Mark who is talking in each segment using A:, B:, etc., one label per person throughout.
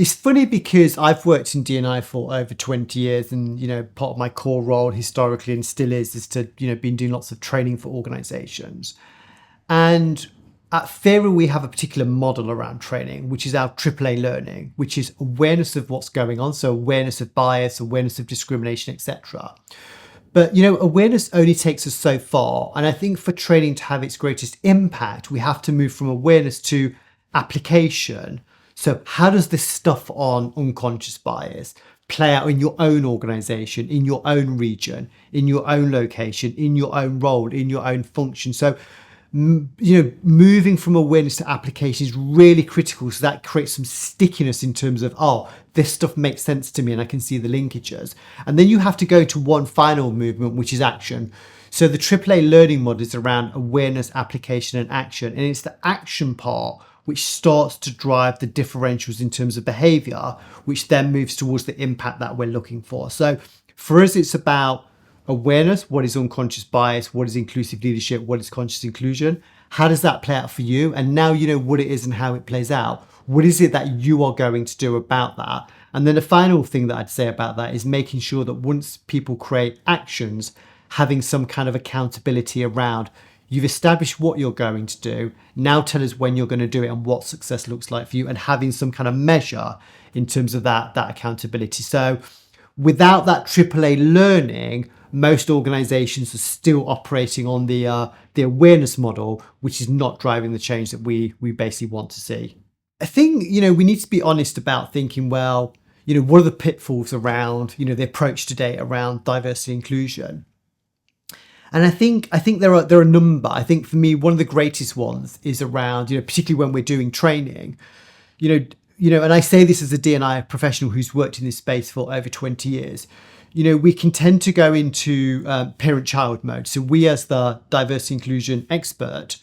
A: It's funny because I've worked in D&I for over 20 years and, part of my core role historically and still is to, been doing lots of training for organizations. And at Fera, we have a particular model around training, which is our AAA learning, which is awareness of what's going on. So awareness of bias, awareness of discrimination, etc. But, awareness only takes us so far. And I think for training to have its greatest impact, we have to move from awareness to application. So how does this stuff on unconscious bias play out in your own organization, in your own region, in your own location, in your own role, in your own function? So, moving from awareness to application is really critical. So that creates some stickiness in terms of, this stuff makes sense to me and I can see the linkages. And then you have to go to one final movement, which is action. So the AAA learning model is around awareness, application, and action. And it's the action part which starts to drive the differentials in terms of behavior, which then moves towards the impact that we're looking for. So for us, it's about awareness. What is unconscious bias? What is inclusive leadership? What is conscious inclusion? How does that play out for you? And now you know what it is and how it plays out. What is it that you are going to do about that? And then the final thing that I'd say about that is making sure that once people create actions, having some kind of accountability around, you've established what you're going to do. Now tell us when you're going to do it and what success looks like for you, and having some kind of measure in terms of that accountability. So without that AAA learning, most organizations are still operating on the awareness model, which is not driving the change that we basically want to see. I think, we need to be honest about thinking, well, what are the pitfalls around, the approach today around diversity and inclusion? And I think there are a number. I think for me, one of the greatest ones is around, particularly when we're doing training, and I say this as a D&I professional who's worked in this space for over 20 years, we can tend to go into parent-child mode. So we, as the diversity inclusion expert,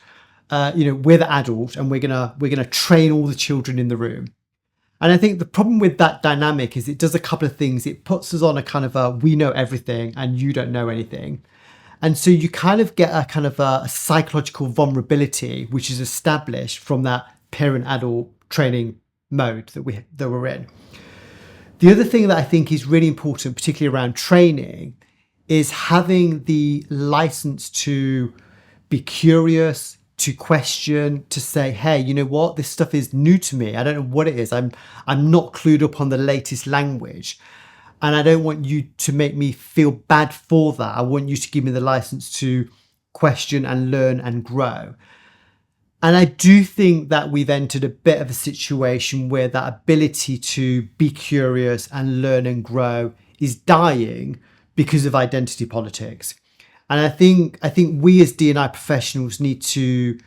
A: we're the adult and we're gonna train all the children in the room. And I think the problem with that dynamic is it does a couple of things. It puts us on a kind of we know everything and you don't know anything. And so you kind of get a kind of a psychological vulnerability, which is established from that parent-adult training mode that we're in. The other thing that I think is really important, particularly around training, is having the license to be curious, to question, to say, hey, you know what, this stuff is new to me. I don't know what it is. I'm not clued up on the latest language. And I don't want you to make me feel bad for that. I want you to give me the license to question and learn and grow. And I do think that we've entered a bit of a situation where that ability to be curious and learn and grow is dying because of identity politics. And I think we as D&I professionals need to,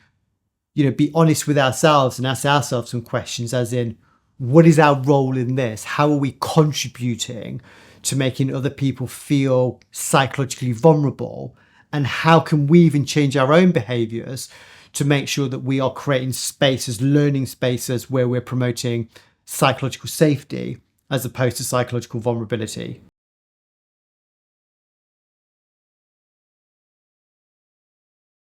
A: be honest with ourselves and ask ourselves some questions, as in, what is our role in this? How are we contributing to making other people feel psychologically vulnerable? And how can we even change our own behaviours to make sure that we are creating spaces, learning spaces where we're promoting psychological safety as opposed to psychological vulnerability?